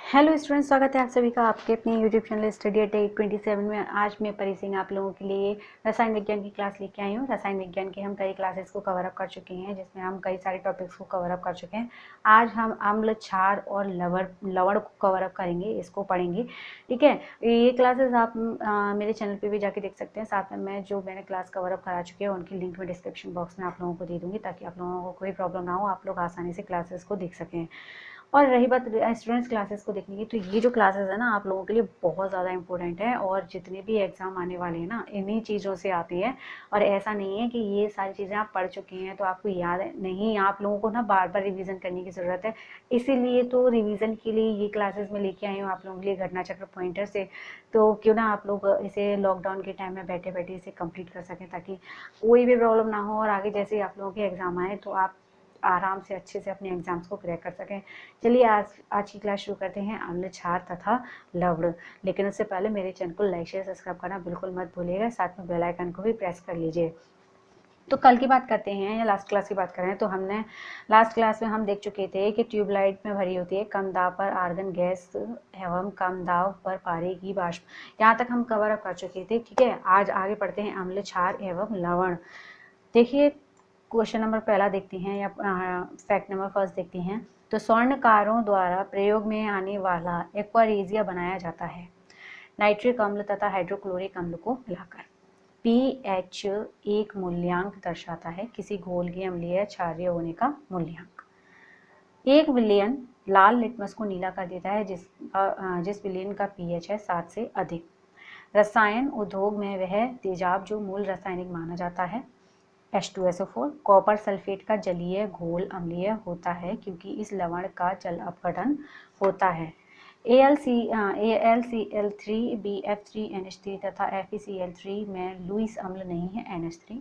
Hello students, स्वागत है आप सभी का आपके अपने यूट्यूब चैनल स्टडी एट 827 में। आज मैं परी सिंह आप लोगों के लिए रसायन विज्ञान की क्लास लेके आई हूँ। रसायन विज्ञान के हम कई क्लासेस को कवर अप कर चुके हैं, जिसमें हम कई सारे टॉपिक्स को कवर अप कर चुके हैं। आज हम अम्ल, क्षार और लवण को कवर अप करेंगे, इसको पढ़ेंगे। ठीक है, ये क्लासेस आप मेरे चैनल पर भी जाके देख सकते हैं। साथ में मैंने क्लास कवर अप करा चुकी है, उनकी लिंक में डिस्क्रिप्शन बॉक्स में आप लोगों को दे दूँगी, ताकि आप लोगों को कोई प्रॉब्लम ना हो, आप लोग आसानी से क्लासेस को देख सकें। और रही बात स्टूडेंट्स क्लासेस को देखने की, तो ये जो क्लासेस है ना, आप लोगों के लिए बहुत ज़्यादा इंपॉर्टेंट है। और जितने भी एग्जाम आने वाले हैं ना, इन्हीं चीज़ों से आती है। और ऐसा नहीं है कि ये सारी चीज़ें आप पढ़ चुके हैं तो आपको याद है, नहीं, आप लोगों को ना बार बार रिवीजन करने की ज़रूरत है। इसीलिए तो रिवीजन के लिए ये क्लासेस में लेके आई हूँ आप लोगों के लिए, घटना चक्र पॉइंटर से। तो क्यों ना आप लोग इसे लॉकडाउन के टाइम में बैठे बैठे इसे कंप्लीट कर सकें, ताकि कोई भी प्रॉब्लम ना हो और आगे जैसे आप लोगों के एग्ज़ाम आए तो आप आराम से अच्छे से अपने एग्जाम्स को क्रैक कर सकें। चलिए आज की क्लास शुरू करते हैं, अम्ल, क्षार तथा लवण। लेकिन उससे पहले मेरे चैनल को लाइक शेयर सब्सक्राइब करना बिल्कुल मत भूलिएगा, साथ में बेल आइकन को भी प्रेस कर लीजिए। तो कल की बात करते हैं या लास्ट क्लास की बात करें तो हमने लास्ट क्लास में हम देख चुके थे कि ट्यूबलाइट में भरी होती है कम दाब पर आर्गन गैस एवं कम दाब पर पारे की वाष्प। यहाँ तक हम कवर अप कर चुके थे। ठीक है, आज आगे पढ़ते हैं अम्ल, क्षार एवं लवण। देखिए, क्वेश्चन नंबर पहला देखते हैं या फैक्ट नंबर फर्स्ट देखते हैं। तो स्वर्णकारों द्वारा प्रयोग में आने वाला एक्वारेजिया बनाया जाता है नाइट्रिक अम्ल तथा हाइड्रोक्लोरिक अम्ल को मिलाकर। पीएच एक मूल्यांक दर्शाता है किसी घोल के अम्लीय क्षारीय होने का मूल्यांक। एक विलयन लाल लिटमस को नीला कर देता है जिस विलयन का पीएच है 7 से अधिक। रसायन उद्योग में वह तेजाब जो मूल रासायनिक माना जाता है H2SO4। कॉपर सल्फेट का जलीय घोल अम्लीय होता है क्योंकि इस लवण का जल अपघटन होता है। AlCl3BF3NH3 तथा FeCl3 में लुईस अम्ल नहीं है NH3।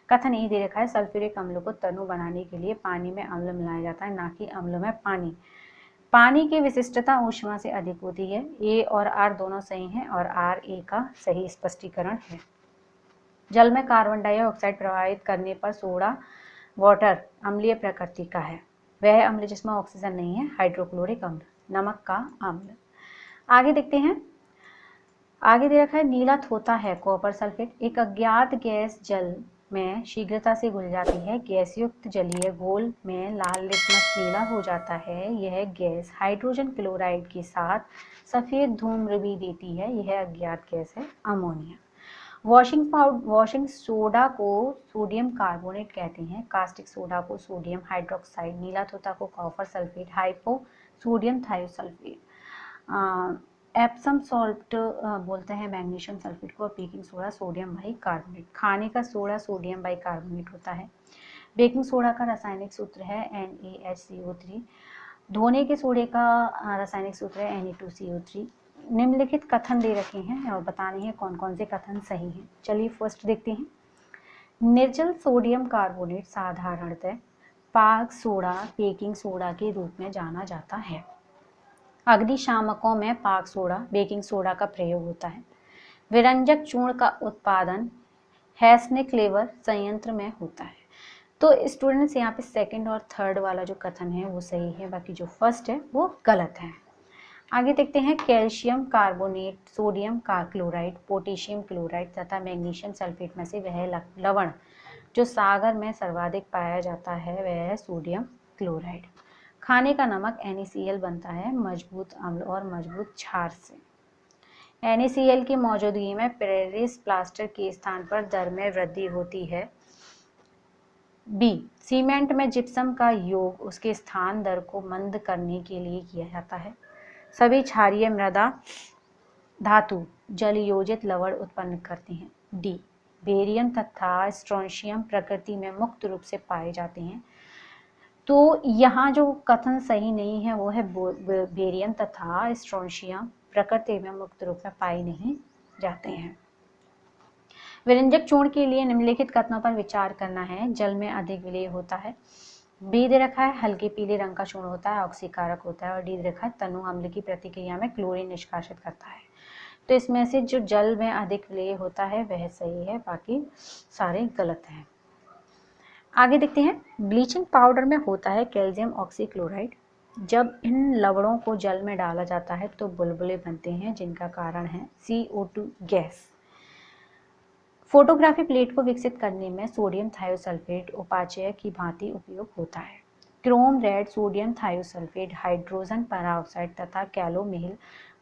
कथन ए दे रखा है, सल्फ्यूरिक अम्ल को तनु बनाने के लिए पानी में अम्ल मिलाया जाता है, ना कि अम्ल में पानी। पानी की विशिष्टता ऊष्मा से अधिक होती है। ए और आर दोनों सही हैं और आर ए का सही स्पष्टीकरण है। जल में कार्बन डाइऑक्साइड प्रवाहित करने पर सोडा वाटर अम्लीय प्रकृति का है। वह अम्ल जिसमें ऑक्सीजन नहीं है हाइड्रोक्लोरिक अम्ल, नमक का अम्ल। आगे देखते हैं, आगे दे रखा है नीला थोथा है कॉपर सल्फेट। एक अज्ञात गैस जल में शीघ्रता से घुल जाती है। गैस युक्त जलीय घोल में लाल लिटमस नीला हो जाता है। यह गैस हाइड्रोजन क्लोराइड के साथ सफेद धूम्र भी देती है। यह अज्ञात गैस है अमोनिया। वॉशिंग सोडा को सोडियम कार्बोनेट कहते हैं। कास्टिक सोडा को सोडियम हाइड्रोक्साइड, नीला थोथा को copper sulphate, hypo sodium thiosulphate, Epsom salt बोलते हैं मैग्नीशियम सल्फेट को, और बेकिंग सोडा सोडियम बाइकार्बोनेट। खाने का सोडा सोडियम बाइकार्बोनेट होता है। बेकिंग सोडा का रासायनिक सूत्र है NaHCO3। धोने के सोडे का रासायनिक सूत्र है Na2CO3। निम्नलिखित कथन दे रखे हैं और बताने हैं कौन कौन से कथन सही हैं। चलिए फर्स्ट देखते हैं। निर्जल सोडियम कार्बोनेट साधारणतः पाक सोडा, बेकिंग सोडा के रूप में जाना जाता है। अग्निशामकों में पाक सोडा, बेकिंग सोडा का प्रयोग होता है। विरंजक चूर्ण का उत्पादन हेस्ने-क्लेवर संयंत्र में होता है। तो स्टूडेंट्स, यहाँ पे सेकंड और थर्ड वाला जो कथन है वो सही है, बाकी जो फर्स्ट है वो गलत है। आगे देखते हैं, कैल्शियम कार्बोनेट, सोडियम का क्लोराइड, पोटेशियम क्लोराइड तथा मैग्नीशियम सल्फेट में से वह लवण जो सागर में सर्वाधिक पाया जाता है वह है सोडियम क्लोराइड। खाने का नमक NaCl बनता है मजबूत अम्ल और मजबूत क्षार से। NaCl की मौजूदगी में पेरिस प्लास्टर के स्थान पर दर में वृद्धि होती है। बी, सीमेंट में जिप्सम का योग उसके स्थान दर को मंद करने के लिए किया जाता है। सभी क्षारीय मृदा धातु जल योजित लवण उत्पन्न करते हैं। डी, बेरियम तथा स्ट्रोंशियम प्रकृति में मुक्त रूप से पाए जाते हैं। तो यहाँ जो कथन सही नहीं है वो है बेरियम तथा स्ट्रोंशियम प्रकृति में मुक्त रूप में पाए नहीं जाते हैं। विरंजक चूर्ण के लिए निम्नलिखित कथनों पर विचार करना है। जल में अधिक विलेय होता है। बी दे रखा है हल्के पीले रंग का चूर्ण होता है, ऑक्सीकारक होता है। और डी दे रखा है तनु अम्ल की प्रतिक्रिया में क्लोरीन निष्कासित करता है। तो इसमें से जो जल में अधिक विलेय होता है वह सही है, बाकी सारे गलत हैं। आगे देखते हैं, ब्लीचिंग पाउडर में होता है कैल्शियम ऑक्सीक्लोराइड। जब इन लवणों को जल में डाला जाता है तो बुलबुले बनते हैं, जिनका कारण है CO2 गैस। फोटोग्राफी प्लेट को विकसित करने में सोडियम थायोसल्फेट उपाचय की भांति उपयोग होता है। Chrome red, sodium thiosulphate, hydrogen peroxide तथा कैलोमेल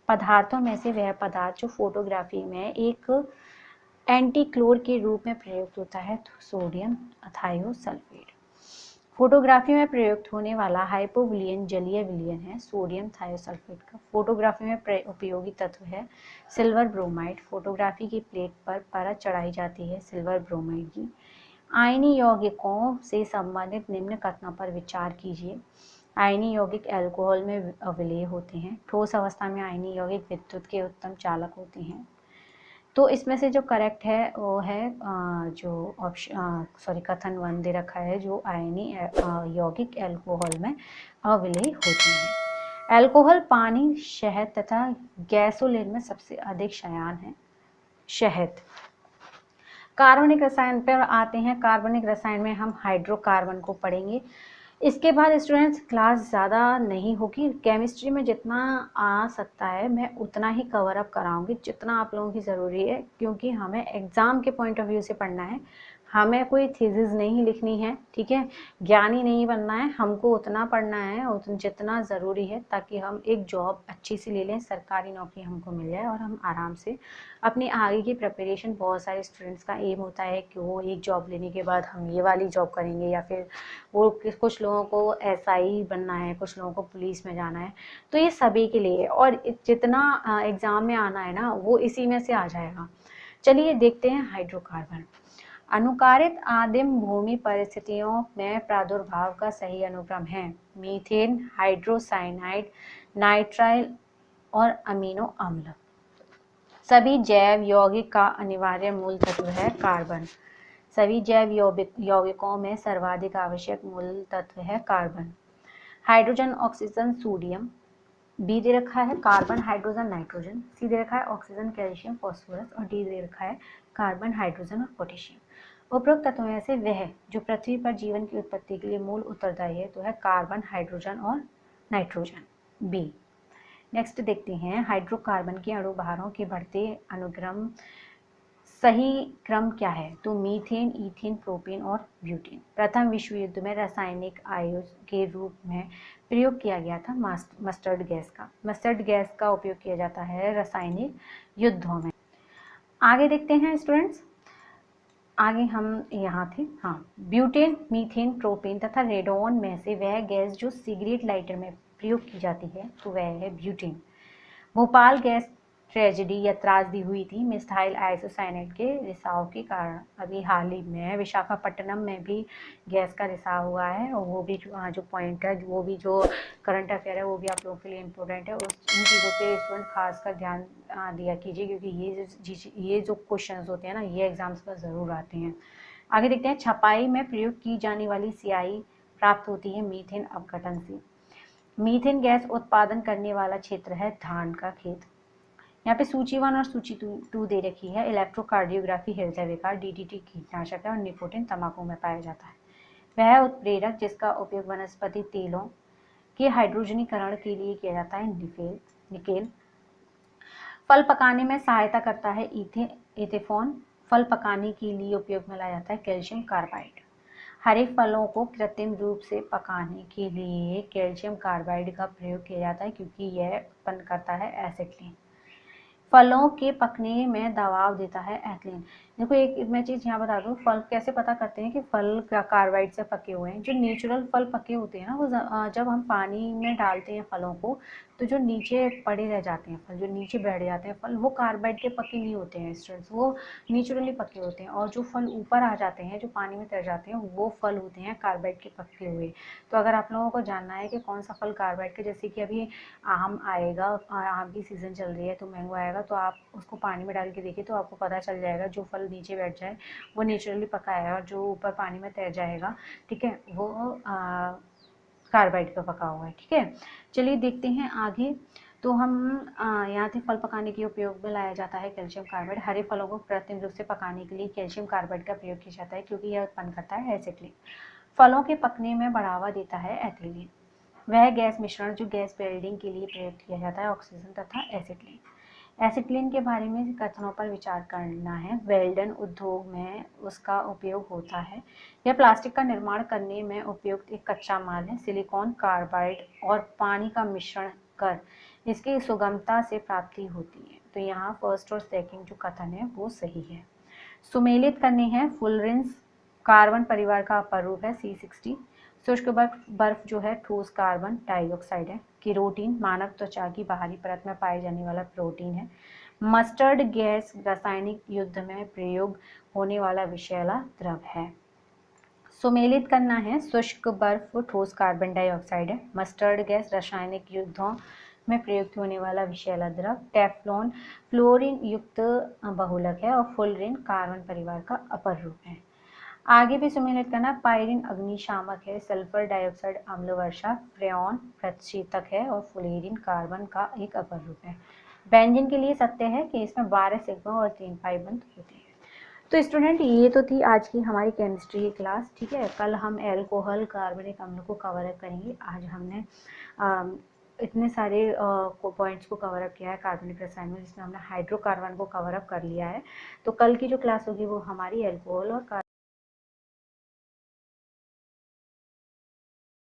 पदार्थों में से वह पदार्थ जो फोटोग्राफी में एक एंटीक्लोर के रूप में प्रयुक्त होता है, तो सोडियम थायोसल्फेट। फोटोग्राफी में प्रयुक्त होने वाला हाइपोविलियन जलीय विलयन है सोडियम थायोसल्फेट का। फोटोग्राफी में उपयोगी तत्व है सिल्वर ब्रोमाइड। फोटोग्राफी की प्लेट पर परत चढ़ाई जाती है सिल्वर ब्रोमाइड की। आयनी यौगिकों से संबंधित निम्न कथनों पर विचार कीजिए। आयनी यौगिक अल्कोहल में अवलेय होते हैं। ठोस अवस्था में आयनी यौगिक विद्युत के उत्तम चालक होते हैं। तो इसमें से जो करेक्ट है वो है जो ऑप्शन कथन 1 दे रखा है, जो आयनी यौगिक अल्कोहल में अवलेय होते हैं। अल्कोहल, पानी, शहद तथा गैसोलीन में सबसे अधिक शयान है शहद। कार्बनिक रसायन पर आते हैं। कार्बनिक रसायन में हम हाइड्रोकार्बन को पढ़ेंगे। इसके बाद स्टूडेंट्स क्लास ज़्यादा नहीं होगी। केमिस्ट्री में जितना आ सकता है मैं उतना ही कवर अप कराऊंगी, जितना आप लोगों की ज़रूरी है, क्योंकि हमें एग्ज़ाम के पॉइंट ऑफ व्यू से पढ़ना है। हमें कोई थीसिस नहीं लिखनी है, ठीक है, ज्ञानी नहीं बनना है। हमको उतना पढ़ना है उतना जितना ज़रूरी है, ताकि हम एक जॉब अच्छी सी ले लें, सरकारी नौकरी हमको मिल जाए और हम आराम से अपनी आगे की प्रिपरेशन। बहुत सारे स्टूडेंट्स का एम होता है कि वो एक जॉब लेने के बाद हम ये वाली जॉब करेंगे, या फिर वो कुछ लोगों को SI बनना है, कुछ लोगों को पुलिस में जाना है। तो ये सभी के लिए, और जितना एग्ज़ाम में आना है ना वो इसी में से आ जाएगा। चलिए देखते हैं हाइड्रोकार्बन। अनुकारित आदिम भूमि परिस्थितियों में प्रादुर्भाव का सही अनुक्रम है मीथेन, हाइड्रोसाइनाइड, नाइट्राइल और अमीनो अम्ल। सभी जैव यौगिक का अनिवार्य मूल तत्व है कार्बन। सभी जैव यौगिकों में सर्वाधिक आवश्यक मूल तत्व है carbon. Hydrogen, oxygen, sodium. B दे रखा है कार्बन, हाइड्रोजन, नाइट्रोजन। सी दे रखा है ऑक्सीजन, कैल्शियम, फास्फोरस। और डी दे रखा है कार्बन, हाइड्रोजन और पोटेशियम। उपरोक्त तत्वों में से वह जो पृथ्वी पर जीवन की उत्पत्ति के लिए मूल उत्तरदायी है तो है कार्बन, हाइड्रोजन और नाइट्रोजन, बी। नेक्स्ट देखते हैं हाइड्रोकार्बन के अणु भारों के बढ़ते अनुक्रम सही क्रम क्या है, तो मीथेन, ईथेन, प्रोपेन और ब्यूटेन। प्रथम विश्व युद्ध में रासायनिक आयुध के रूप में प्रयोग किया गया था मस्टर्ड गैस का। मस्टर्ड गैस का उपयोग किया जाता है रासायनिक युद्धों में। आगे देखते हैं स्टूडेंट्स, आगे हम यहाँ थे, हाँ, ब्यूटेन, मीथेन, प्रोपेन तथा रेडोन में से वह गैस जो सिगरेट लाइटर में प्रयोग की जाती है तो वह है ब्यूटेन। भोपाल गैस ट्रेजेडी या त्रासदी हुई थी मिथाइल आइसोसाइनेट के रिसाव के कारण। अभी हाल ही में विशाखापट्टनम में भी गैस का रिसाव हुआ है, और वो भी जो पॉइंट है, वो भी जो करंट अफेयर है, वो भी आप लोगों के लिए इम्पोर्टेंट है। इन चीज़ों पे स्टूडेंट खासकर ध्यान दिया कीजिए, क्योंकि ये जो क्वेश्चंस होते हैं ना, ये एग्जाम्स पर ज़रूर आते हैं। आगे देखते हैं, छपाई में प्रयोग की जाने वाली स्याही प्राप्त होती है मीथेन अपघटन से। मीथेन गैस उत्पादन करने वाला क्षेत्र है धान का खेत। यहाँ पे सूची 1 और सूची 2 दे रखी है। इलेक्ट्रोकार्डियोग्राफी हृदय विकार, DDT कीटनाशक है और निकोटिन तंबाकू में पाया जाता है। वह उत्प्रेरक जिसका उपयोग वनस्पति तेलों के हाइड्रोजनीकरण के लिए किया जाता है निकेल। फल पकाने में सहायता करता है एथेफॉन। फल पकाने के लिए उपयोग में लाया जाता है कैल्शियम कार्बाइड। हरे फलों को कृत्रिम रूप से पकाने के लिए कैल्शियम कार्बाइड का प्रयोग किया जाता है, क्योंकि यह उत्पन्न करता है एसिटिलीन। फलों के पकने में दबाव देता है एथिलीन। देखो एक मैं चीज़ यहाँ बता दूँ, फल कैसे पता करते हैं कि फल कार्बाइड से पके हुए हैं। जो नेचुरल फल पके होते हैं ना, वो जब हम पानी में डालते हैं फलों को, तो जो नीचे पड़े रह जाते हैं फल, जो नीचे बैठ जाते हैं फल, वो कार्बाइड के पके नहीं होते हैं स्टूडेंट्स, वो नेचुरली पके होते हैं। और जो फल ऊपर आ जाते हैं, जो पानी में तर जाते हैं, वो फल होते हैं कार्बाइड के पके हुए। तो अगर आप लोगों को जानना है कि कौन सा फल कार्बाइड के, जैसे कि अभी आम आएगा, आम की सीज़न चल रही है तो मैंगो आएगा, तो आप उसको पानी में डाल के देखिए तो आपको पता चल जाएगा। जो फल नीचे बैठ जाए वो नेचुरली पका है, और जो ऊपर पानी में तैर जाएगा, ठीक है, वो कार्बाइड का पका हुआ है। ठीक है, चलिए देखते हैं आगे। तो हम यहाँ थे, फल पकाने के उपयोग में लाया जाता है कैल्शियम कार्बाइड। हरे फलों को कृत्रिम रूप से पकाने के लिए कैल्शियम कार्बाइड का प्रयोग किया जाता है, क्योंकि यह उत्पन्न करता है एसिटिलीन। फलों के पकने में बढ़ावा देता है एथिलीन। वह गैस मिश्रण जो गैस वेल्डिंग के लिए प्रयोग किया जाता है ऑक्सीजन तथा एसिटिलीन। एसिटिलीन के बारे में कथनों पर विचार करना है। वेल्डन उद्योग में उसका उपयोग होता है। यह प्लास्टिक का निर्माण करने में उपयुक्त एक कच्चा माल है। सिलिकॉन कार्बाइड और पानी का मिश्रण कर इसकी सुगमता से प्राप्ति होती है। तो यहाँ फर्स्ट और सेकंड जो कथन है वो सही है। सुमेलित करने हैं। फुलरेंस कार्बन परिवार का अपर रूप है C60। शुष्क बर्फ जो है ठोस कार्बन डाइऑक्साइड है। केरोटीन मानव त्वचा की बाहरी परत में पाए जाने वाला प्रोटीन है। मस्टर्ड गैस रासायनिक युद्ध में प्रयोग होने वाला विषैला द्रव है। सुमेलित करना है। शुष्क बर्फ ठोस कार्बन डाइऑक्साइड है। मस्टर्ड गैस रासायनिक युद्धों में प्रयुक्त होने वाला विषैला द्रव। टेफ्लॉन फ्लोरीन युक्त बहुलक है और फुलरेन कार्बन परिवार का अपर रूप है। आगे भी सुमेलित करना। पायरीन अग्निशामक है। सल्फर डाइऑक्साइड अम्ल वर्षा। फ्रेऑन प्रतिशीतक है और फ्लोरीन कार्बन का एक अपर रूप है। बेंजीन के लिए सत्य है कि इसमें 12 सिग्मा और 3 पाई बंध होते हैं। तो स्टूडेंट ये तो थी आज की हमारी केमिस्ट्री की क्लास। ठीक है, कल हम एल्कोहल कार्बनिक अम्ल को कवर अप करेंगे। आज हमने इतने सारे पॉइंट्स को कवर अप किया है कार्बनिक रसायन में, जिसमें हमने हाइड्रोकार्बन को कवर अप कर लिया है। तो कल की जो क्लास होगी वो हमारी एल्कोहल और